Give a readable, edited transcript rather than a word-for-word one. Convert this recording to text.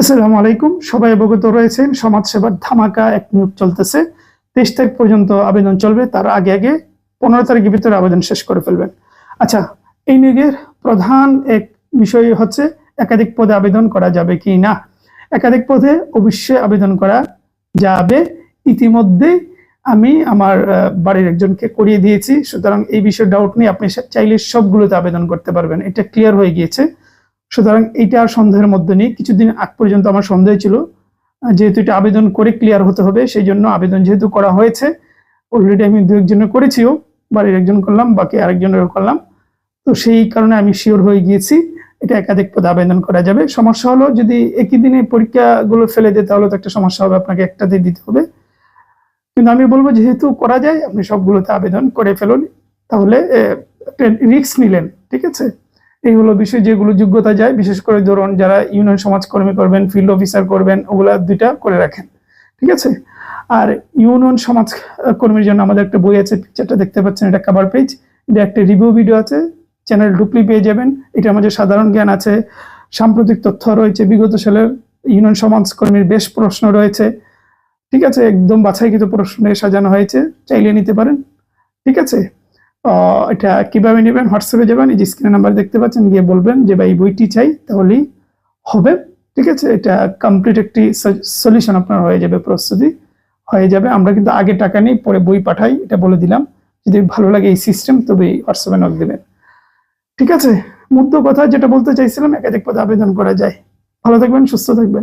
আসসালামু আলাইকুম। সবাই অবগত রয়েছেন সমাজসেবার ধামাকা এক নিয়োগ চলতেছে। 23 তারিখ পর্যন্ত আবেদন চলবে। তার আগে আগে 15 তারিখের ভিতরে আবেদন শেষ করে ফেলবেন। আচ্ছা, এই নিয়োগের প্রধান এক বিষয় হচ্ছে একাধিক পদে আবেদন করা যাবে কি না। একাধিক পদে অবশ্যই আবেদন করা যাবে। ইতিমধ্যে আমি আমার বাড়ির একজনকে করিয়ে দিয়েছি, সুতরাং এই বিষয়ে ডাউট নেই। আপনি চাইলে সবগুলোতে আবেদন করতে পারবেন, এটা ক্লিয়ার হয়ে গিয়েছে। সুতরাং এইটা আর সন্দেহের মধ্যে নেই। কিছুদিন আগ পর্যন্ত আমার সন্দেহ ছিল, যেহেতু এটা আবেদন করে ক্লিয়ার হতে হবে, সেই জন্য আবেদন যেহেতু করা হয়েছে, অলরেডি আমি দু একজনের করেছিও, বাড়ির একজন করলাম, বাকি আরেকজনেরও করলাম। তো সেই কারণে আমি শিওর হয়ে গিয়েছি এটা একাধিক পদে আবেদন করা যাবে। সমস্যা হলো যদি একই দিনে পরীক্ষাগুলো ফেলে দিতে হলে তো একটা সমস্যা হবে, আপনাকে একটাতে দিতে হবে। কিন্তু আমি বলবো যেহেতু করা যায়, আপনি সবগুলোতে আবেদন করে ফেলুন, তাহলে একটা রিস্ক নিলেন। ঠিক আছে, এই হলো বিষয়। যেগুলো যোগ্যতা যায়, বিশেষ করে ধরুন যারা ইউনিয়ন সমাজকর্মী করবেন, ফিল্ড অফিসার করবেন, ওগুলা দুইটা করে রাখেন। ঠিক আছে। আর ইউনিয়ন সমাজ কর্মীর জন্য আমাদের একটা বই আছে, পিকচারটা দেখতে পাচ্ছেন, এটা কভার পেজ। এটা একটা রিভিউ ভিডিও আছে, চ্যানেল ঢুকলে পেয়ে যাবেন। এটার মধ্যে সাধারণ জ্ঞান আছে, সাম্প্রতিক তথ্য রয়েছে, বিগত সালের ইউনিয়ন সমাজকর্মীর বেশ প্রশ্ন রয়েছে। ঠিক আছে, একদম বাছাইকৃত প্রশ্নে সাজানো হয়েছে, চাইলে নিতে পারেন। ঠিক আছে। এটা কিভাবে নেবেন? হোয়াটসঅ্যাপে যাবেন, এই যে স্ক্রিনে নাম্বার দেখতে পাচ্ছেন, গিয়ে বলবেন যে ভাই এই বইটি চাই, তাহলেই হবে। ঠিক আছে, এটা কমপ্লিট একটি সলিউশন আপনার হয়ে যাবে, প্রস্তুতি হয়ে যাবে। আমরা কিন্তু আগে টাকা নিই, পরে বই পাঠাই, এটা বলে দিলাম। যদি ভালো লাগে এই সিস্টেম, তবে হোয়াটসঅ্যাপে নক দেবেন। ঠিক আছে, মূল কথা যেটা বলতে চাইছিলাম, একাধিক পদে আবেদন করা যায়। ভালো থাকবেন, সুস্থ থাকবেন।